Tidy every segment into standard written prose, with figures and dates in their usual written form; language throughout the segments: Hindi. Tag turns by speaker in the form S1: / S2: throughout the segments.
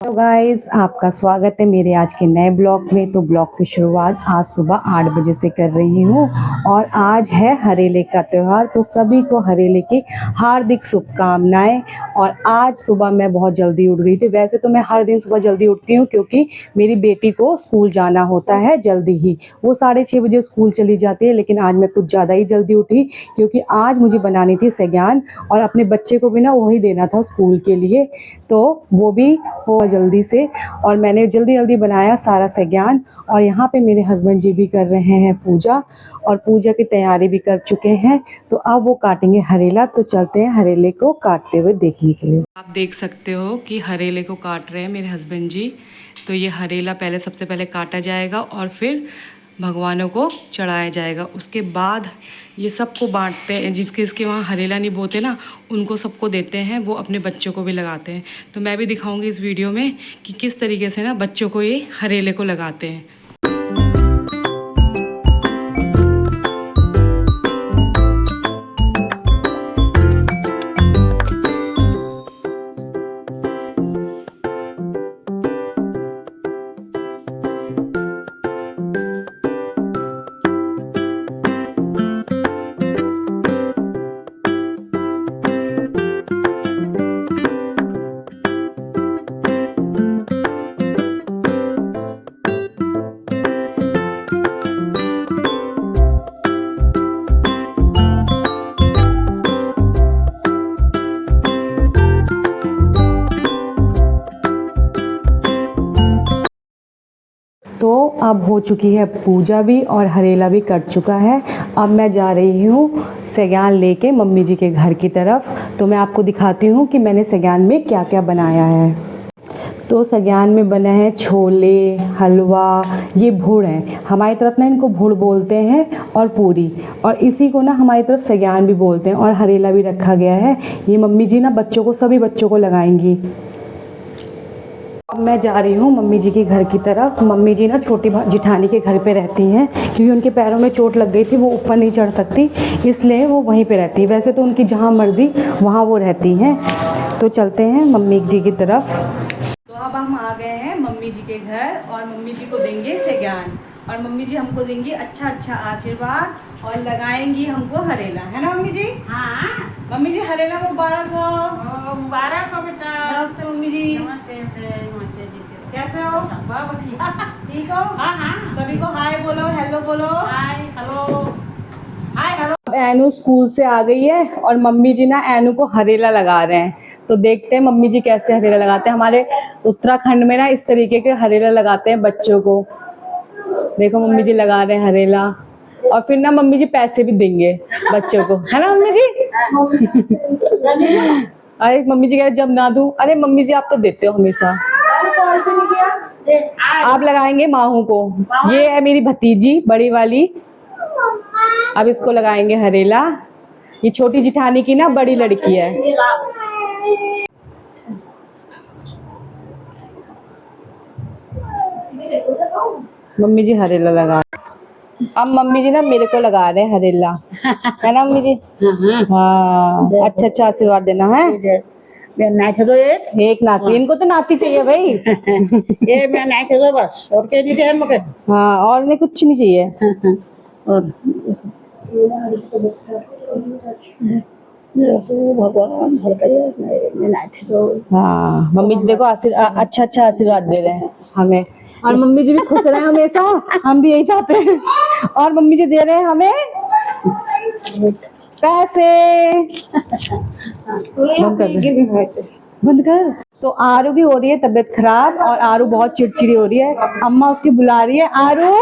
S1: तो गाइस, आपका स्वागत है मेरे आज के नए ब्लॉग में। तो ब्लॉग की शुरुआत आज सुबह 8 बजे से कर रही हूँ और आज है हरेले का त्यौहार। तो सभी को हरेले की हार्दिक शुभकामनाएं। और आज सुबह मैं बहुत जल्दी उठ गई थी। वैसे तो मैं हर दिन सुबह जल्दी उठती हूँ क्योंकि मेरी बेटी को स्कूल जाना होता है जल्दी ही। वो 6:30 बजे स्कूल चली जाती है, लेकिन आज मैं कुछ ज़्यादा ही जल्दी उठी क्योंकि आज मुझे बनानी थी सैग्यान और अपने बच्चे को भी ना वही देना था स्कूल के लिए। तो वो भी हो जल्दी से और मैंने जल्दी जल्दी बनाया सारा सैग्यान। और यहाँ पे मेरे हस्बैंड जी भी कर रहे हैं पूजा और पूजा की तैयारी भी कर चुके हैं। तो अब वो काटेंगे हरेला। तो चलते हैं हरेले को काटते हुए देखने के लिए। आप देख सकते हो कि हरेले को काट रहे हैं मेरे हस्बैंड जी। तो ये हरेला पहले सबसे पहले काटा जाएगा और फिर भगवानों को चढ़ाया जाएगा। उसके बाद ये सबको बांटते हैं, जिसके वहाँ हरेला नहीं बोते ना उनको सबको देते हैं। वो अपने बच्चों को भी लगाते हैं। तो मैं भी दिखाऊंगी इस वीडियो में कि किस तरीके से ना बच्चों को ये हरेले को लगाते हैं। तो अब हो चुकी है पूजा भी और हरेला भी कट चुका है। अब मैं जा रही हूँ सैग्यान लेके मम्मी जी के घर की तरफ। तो मैं आपको दिखाती हूँ कि मैंने सैग्यान में क्या क्या बनाया है। तो सैग्यान में बना है छोले, हलवा, ये भुड़ है। हमारी तरफ ना इनको भुड़ बोलते हैं और पूरी, और इसी को ना हमारी तरफ सैग्यान भी बोलते हैं। और हरेला भी रखा गया है। ये मम्मी जी ना बच्चों को, सभी बच्चों को लगाएंगी। अब मैं जा रही हूँ मम्मी जी के घर की तरफ। मम्मी जी ना छोटी जिठानी के घर पे रहती हैं क्योंकि उनके पैरों में चोट लग गई थी, वो ऊपर नहीं चढ़ सकती, इसलिए वो वहीं पे रहती है। वैसे तो उनकी जहाँ मर्जी वहाँ वो रहती हैं। तो चलते हैं मम्मी जी की तरफ। तो अब हम आ गए हैं मम्मी जी के घर और मम्मी जी को देंगे सैग्यान और मम्मी जी हमको देंगी अच्छा अच्छा आशीर्वाद और लगाएंगी हमको हरेला, है ना मम्मी जी?
S2: हाँ
S1: मम्मी जी हरेला मुबारक हो।
S2: मुबारक हो बेटा।
S1: नमस्ते मम्मी जी।
S2: नमस्ते नमस्ते जी।
S1: कैसे हो?
S2: बहुत बढ़िया।
S1: ठीक हो?
S2: हाँ हाँ।
S1: सभी को हाय बोलो, हेलो बोलो।
S2: Hi hello. Hi hello.
S1: अब एनू स्कूल से आ गई है और मम्मी जी ना एनू को हरेला लगा रहे हैं। तो देखते हैं मम्मी जी कैसे हरेला लगाते हैं। हमारे उत्तराखंड में ना इस तरीके के हरेला लगाते हैं बच्चों को। देखो मम्मी जी लगा रहे हैं हरेला और फिर ना मम्मी जी पैसे भी देंगे बच्चों को, है ना मम्मी जी? अरे मम्मी जी कह रहे जब ना दूं। अरे मम्मी जी आप तो देते हो हमेशा। आप लगाएंगे माहू को। ये है मेरी भतीजी बड़ी वाली। अब इसको लगाएंगे हरेला। ये छोटी जिठानी की ना बड़ी लड़की है। मम्मी जी हरेला लगा। अब मम्मी जी ना मेरे को लगा रहे हैं हरेला, है ना मम्मी जी? हाँ, अच्छा अच्छा आशीर्वाद देना है। एक नाती, इनको तो नाती चाहिए भाई।
S2: ये मैं नहीं थे बस और क्या नहीं चाहिए मुझे।
S1: हाँ, और नहीं कुछ नहीं चाहिए।
S2: और भगवान भर मैं नहीं थे तो।
S1: हाँ मम्मी जी देखो अच्छा अच्छा आशीर्वाद दे रहे हैं हमें। और मम्मी जी भी खुश रहे हमेशा, हम भी यही चाहते हैं। और मम्मी जी दे रहे हैं हमें पैसे। बंद कर दे, बंद कर। तो आरू की हो रही है तबीयत खराब और आरू बहुत चिड़चिड़ी हो रही है। अम्मा उसकी बुला रही है, आरू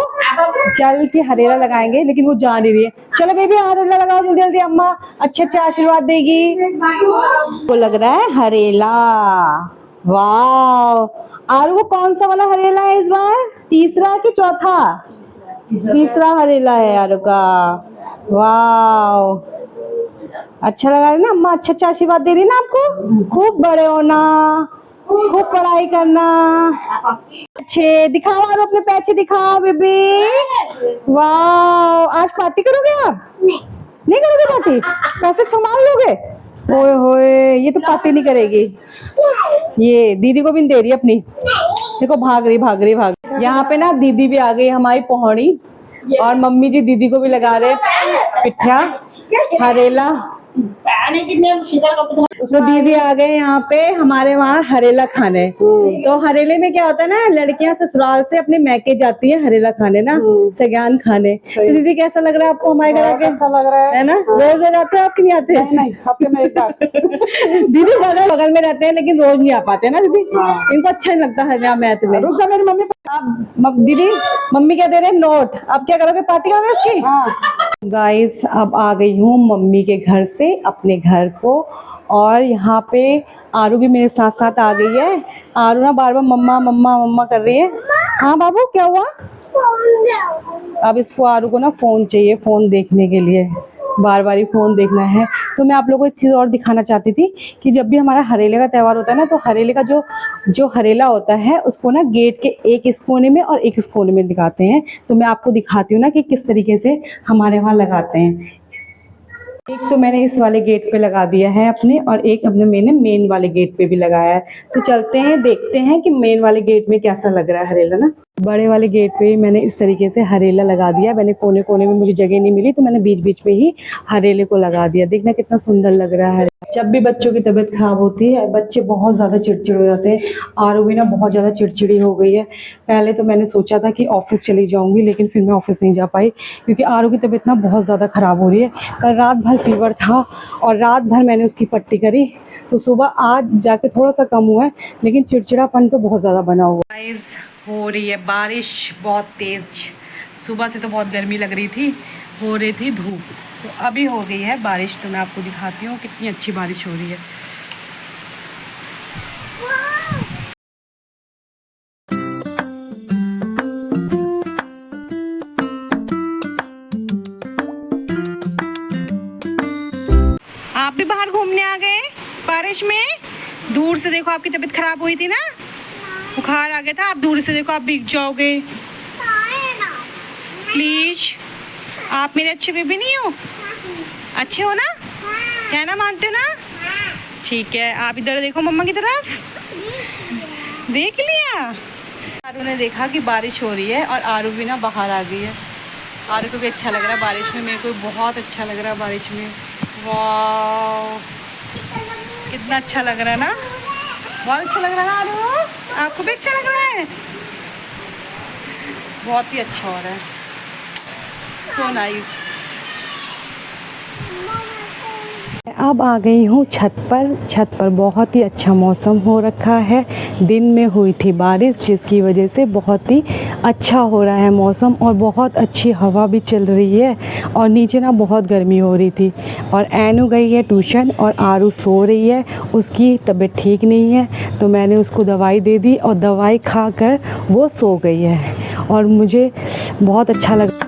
S1: चल के हरेला लगाएंगे, लेकिन वो जा नहीं रही है। चलो बेबी हरेला लगाओ जल्दी जल्दी, अम्मा अच्छे अच्छे आशीर्वाद देगी। को लग रहा है हरेला। वाह, आरू को कौन सा वाला हरेला है इस बार? तीसरा कि चौथा? तीसरा हरेला है आरू का। वाह, अच्छा लगा रही ना अम्मा, अच्छा अच्छा आशीर्वाद दे रही ना आपको। खूब बड़े होना, खूब पढ़ाई करना। अच्छे दिखाओ और अपने पैसे दिखाओ बेबी। वाह, आज पार्टी करोगे आप? नहीं करोगे पार्टी? पैसे संभाल लोगे? ओए होए, ये तो पार्टी नहीं करेगी। ये दीदी को भी नहीं दे रही अपनी। देखो भाग रही भाग रही भाग रही। यहाँ पे ना दीदी भी आ गई हमारी पौड़ी, और मम्मी जी दीदी को भी लगा रहे पिठा हरेला। तो दीदी आ गए यहाँ पे हमारे वहाँ हरेला खाने। तो हरेले में क्या होता है ना, लड़कियां ससुराल से अपने मैके जाती है हरेला खाने ना, सगान खाने। तो दीदी कैसा लग रहा है आपको हमारे घर आके?
S2: अच्छा लग रहा
S1: है ना, रोज आते हो आपके नहीं आते?
S2: नहीं, हफ्ते में एक बार।
S1: दीदी बगल में रहते हैं लेकिन रोज नहीं आ पाते ना दीदी। इनको अच्छा नहीं लगता हरियाणा मैथ में।
S2: रुक जा, मेरी मम्मी।
S1: दीदी मम्मी क्या दे रहे हैं? नोट। अब क्या करोगे, पार्टी करोगे इसकी? गाइस अब आ गई हूँ मम्मी के घर से अपने घर को, और यहाँ पे आरू भी मेरे साथ साथ आ गई है। आरू ना बार बार मम्मा मम्मा मम्मा कर रही है। हाँ बाबू क्या हुआ? अब इसको आरू को ना फोन चाहिए, फोन देखने के लिए बार बार ही फोन देखना है। तो मैं आप लोगों को एक चीज़ और दिखाना चाहती थी कि जब भी हमारा हरेले का त्यौहार होता है ना, तो हरेले का जो हरेला होता है उसको ना गेट के एक इस कोने में और एक इस कोने में दिखाते हैं। तो मैं आपको दिखाती हूँ ना कि किस तरीके से हमारे वहाँ लगाते हैं। एक तो मैंने इस वाले गेट पे लगा दिया है अपने, और एक अपने मैंने मेन वाले गेट पे भी लगाया है। तो चलते हैं देखते हैं कि मेन वाले गेट में कैसा लग रहा है हरेला ना। बड़े वाले गेट पे मैंने इस तरीके से हरेला लगा दिया। मैंने कोने कोने में मुझे जगह नहीं मिली तो मैंने बीच बीच में ही हरेले को लगा दिया। देखना कितना सुंदर लग रहा है। जब भी बच्चों की तबीयत खराब होती है, बच्चे बहुत ज़्यादा चिड़चिड़ हो जाते हैं। आरू भी ना बहुत ज़्यादा चिड़चिड़ी हो गई है। पहले तो मैंने सोचा था कि ऑफिस चली जाऊंगी, लेकिन फिर मैं ऑफिस नहीं जा पाई क्योंकि आरू की तबीयत ना बहुत ज़्यादा ख़राब हो रही है। कल रात भर फीवर था और रात भर मैंने उसकी पट्टी करी, तो सुबह आज जाके थोड़ा सा कम हुआ है, लेकिन चिड़चिड़ापन तो बहुत ज़्यादा बना हुआ है। गाइस हो रही है बारिश बहुत तेज़। सुबह से तो बहुत गर्मी लग रही थी, हो रही थी धूप, तो अभी हो गई है बारिश। तो मैं आपको दिखाती हूँ कितनी अच्छी बारिश हो रही है। आप भी बाहर घूमने आ गए बारिश में? दूर से देखो, आपकी तबीयत खराब हुई थी ना, बुखार आ गया था। आप दूर से देखो, आप भीग जाओगे। प्लीज, आप मेरे अच्छे बेबी नहीं हो? अच्छे हो ना? कहना मानते हो ना? ठीक है, आप इधर देखो मम्मा की तरफ। देख लिया? आरू ने देखा कि बारिश हो रही है और आरू भी ना बाहर आ गई है। आरू को भी अच्छा लग रहा है बारिश में, मेरे को बहुत अच्छा लग रहा है बारिश में। वाह कितना अच्छा लग रहा है ना, बहुत अच्छा लग रहा है ना आरू? आपको भी अच्छा लग रहा है? बहुत ही अच्छा हो रहा है, सो नाइस। अब आ गई हूँ छत पर। छत पर बहुत ही अच्छा मौसम हो रखा है। दिन में हुई थी बारिश जिसकी वजह से बहुत ही अच्छा हो रहा है मौसम, और बहुत अच्छी हवा भी चल रही है। और नीचे ना बहुत गर्मी हो रही थी। और ऐनू गई है ट्यूशन और आरू सो रही है, उसकी तबीयत ठीक नहीं है। तो मैंने उसको दवाई दे दी और दवाई खाकर वो सो गई है, और मुझे बहुत अच्छा लगा।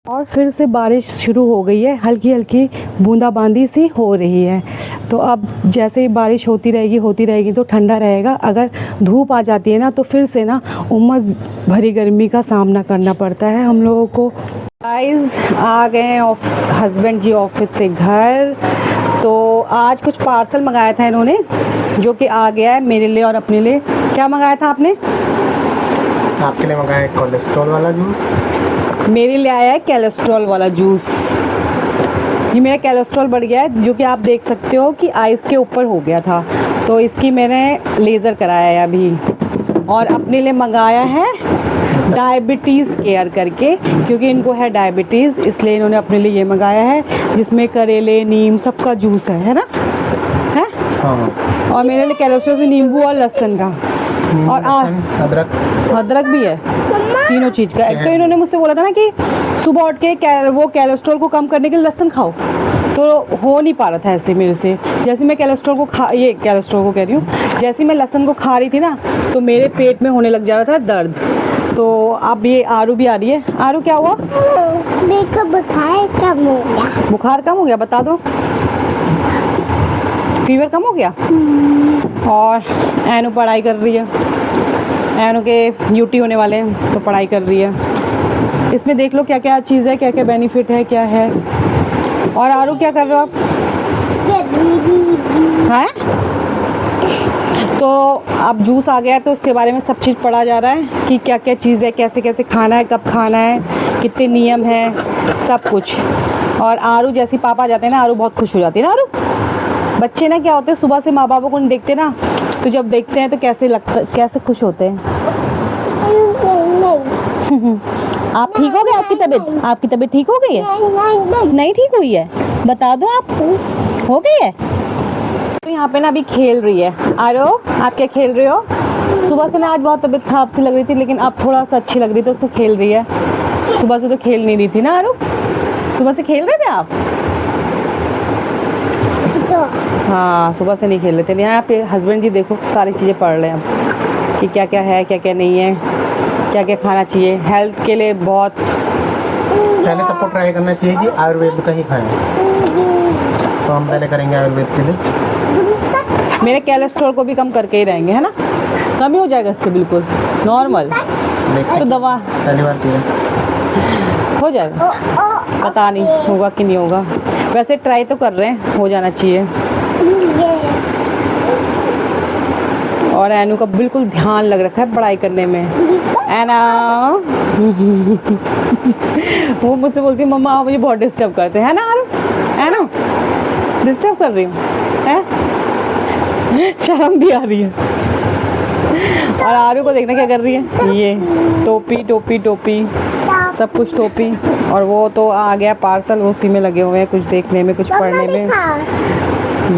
S1: और फिर से बारिश शुरू हो गई है, हल्की हल्की बूंदाबांदी सी हो रही है। तो अब जैसे ही बारिश होती रहेगी तो ठंडा रहेगा। अगर धूप आ जाती है ना तो फिर से ना उमस भरी गर्मी का सामना करना पड़ता है हम लोगों को। गाइस आ गए हैं हस्बैंड जी ऑफिस से घर। तो आज कुछ पार्सल मंगाया था इन्होंने, जो कि आ गया है मेरे लिए और अपने लिए। क्या मंगाया था आपने?
S3: आपके लिए मंगाया है कोलेस्ट्रॉल वाला जूस।
S1: मेरे लिए आया है कोलेस्ट्रॉल वाला जूस। ये मेरा कोलेस्ट्रॉल बढ़ गया है, जो कि आप देख सकते हो कि आइस के ऊपर हो गया था, तो इसकी मैंने लेज़र कराया है अभी। और अपने लिए मंगाया है डायबिटीज़ केयर करके, क्योंकि इनको है डायबिटीज़, इसलिए इन्होंने अपने लिए ये मंगाया है जिसमें करेले नीम सबका जूस है ना? है
S3: हाँ।
S1: और मेरे लिए कोलेस्ट्रॉल में नींबू और लहसुन का, और अदरक भी है, तीनों चीज़ का। एक तो इन्होंने मुझसे बोला था ना कि सुबह उठ के वो कोलेस्ट्रॉल को कम करने के लिए लहसुन खाओ, तो हो नहीं पा रहा था ऐसे मेरे से। जैसे मैं कोलेस्ट्रॉल को जैसे मैं लहसुन को खा रही थी ना, तो मेरे पेट में होने लग जा रहा था दर्द। तो अब ये आरू भी आ रही है। आरू क्या हुआ?
S4: मेरे को बुखार कम हो गया।
S1: बुखार कम हो गया? बता दो। फीवर कम हो गया? और एनु पढ़ाई कर रही है। एनु के यूटी होने वाले हैं तो पढ़ाई कर रही है। इसमें देख लो क्या क्या चीज़ है, क्या क्या बेनिफिट है, क्या है। और आरू क्या कर रहे हो आप? हैं? तो अब जूस आ गया तो उसके बारे में सब चीज़ पढ़ा जा रहा है कि क्या क्या चीज़ है, कैसे कैसे खाना है, कब खाना है, कितने नियम हैं, सब कुछ। और आरू जैसे पापा जाते हैं ना, आरू बहुत खुश हो जाती है ना। आरू, बच्चे ना क्या होते हैं, सुबह से माँ बापों को नहीं देखते ना, तो जब देखते हैं तो कैसे लगता, कैसे खुश होते हैं। आप ठीक हो गए? आपकी तबीयत ठीक हो गई है? नहीं ठीक हुई है? बता दो आप, हो गई है? तो यहाँ पे ना अभी खेल रही है। आरो, आप क्या खेल रहे हो? सुबह से ना आज बहुत तबीयत खराब सी लग रही थी, लेकिन अब थोड़ा सा अच्छी लग रही थी, उसको खेल रही है। सुबह से तो खेल नहीं रही थी ना आरो? सुबह से खेल रहे थे आप? हाँ, सुबह से नहीं खेल रहे थे। यहाँ पे हस्बैंड जी देखो सारी चीज़ें पढ़ रहे हैं अब कि क्या क्या है, क्या क्या नहीं है, क्या क्या खाना चाहिए हेल्थ के लिए। बहुत
S3: पहले सबको ट्राई करना चाहिए कि आयुर्वेद का ही खाएं, तो हम पहले करेंगे आयुर्वेद के लिए।
S1: मेरे कोलेस्ट्रॉल को भी कम करके ही रहेंगे, है ना? कम ही हो जाएगा इससे, बिल्कुल नॉर्मल। तो दवा
S3: पहली बार किया
S1: हो जाएगा, पता नहीं होगा कि नहीं होगा। वैसे ट्राई तो कर रहे हैं, हो जाना चाहिए। और एनु का बिल्कुल ध्यान लग रखा है पढ़ाई करने में। एना वो मुझसे बोलती है मम्मा आप मुझे बहुत डिस्टर्ब करते हैं, है ना? एनु डिस्टर्ब कर रही हूँ, है? शर्म भी आ रही है। और आरू को देखना क्या कर रही है, ये टोपी टोपी टोपी, सब कुछ टोपी। और वो तो आ गया पार्सल, उसी में लगे हुए हैं, कुछ देखने में, कुछ पढ़ने में।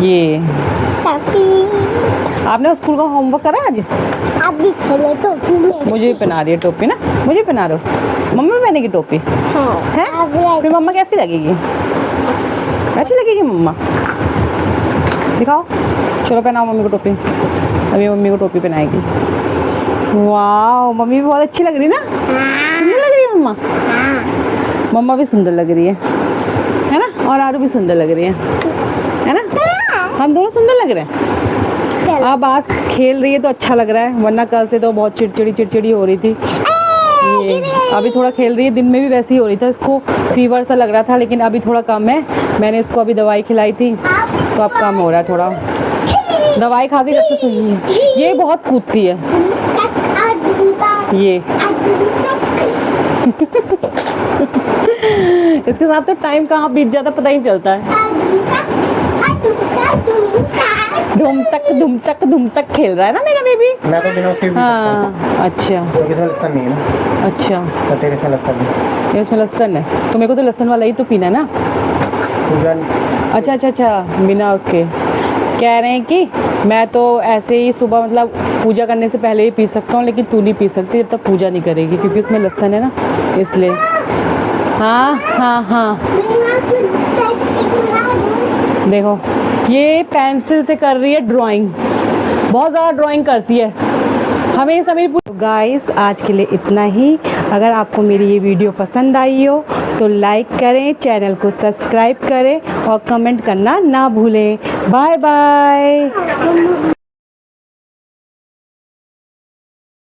S1: ये आपने स्कूल का होमवर्क करा आज?
S4: अभी पहले तो
S1: मुझे भी पहना रही है टोपी ना, मुझे पहना रहे हो? मम्मी पहनेगी टोपी है? फिर मम्मा कैसी लगेगी? अच्छी लगेगी मम्मा? दिखाओ, चलो पहनाओ मम्मी को टोपी। अभी मम्मी को टोपी पहनाएगी। वाह, मम्मी भी बहुत अच्छी लग रही है ना? सुंदर लग रही है मम्मा? मम्मा भी सुंदर लग रही है ना? और आरू भी सुंदर लग रही है ना? हम दोनों सुंदर लग रहे हैं। अब आज खेल रही है तो अच्छा लग रहा है, वरना कल से तो बहुत चिड़चिड़ी हो रही थी। ये अभी थोड़ा खेल रही है, दिन में भी वैसे ही हो रही था, इसको फीवर सा लग रहा था, लेकिन अभी थोड़ा कम है। मैंने इसको अभी दवाई खिलाई थी तो अब कम हो रहा है थोड़ा। दवाई खा के जब से सुनी है। ये बहुत कूदती है ये इसके साथ तो टाइम कहाँ बीत जाता पता ही चलता है। धुम तक खेल रहा है ना मेरा बेबी।
S3: मैं तो बिना उसके भी
S1: हाँ अच्छा,
S3: तो इसमें लहसुन नहीं है ना?
S1: अच्छा
S3: तो तेरे इसमें लहसुन नहीं,
S1: इसमें लहसुन है तो मेरे को तो लहसुन वाला ही तो पीना है ना।
S3: पूजा
S1: अच्छा बिना उसके। कह रहे हैं कि मैं तो ऐसे ही सुबह मतलब पूजा करने से पहले ही पी सकता हूँ, लेकिन तू नहीं पी सकती जब तक पूजा नहीं करेगी, क्योंकि उसमें लहसुन है ना, इसलिए। हाँ देखो ये पेंसिल से कर रही है ड्राइंग, बहुत ज़्यादा ड्राइंग करती है हमेशा मेरी। गाइस आज के लिए इतना ही। अगर आपको मेरी ये वीडियो पसंद आई हो तो लाइक करें, चैनल को सब्सक्राइब करें और कमेंट करना ना भूलें। Bye bye.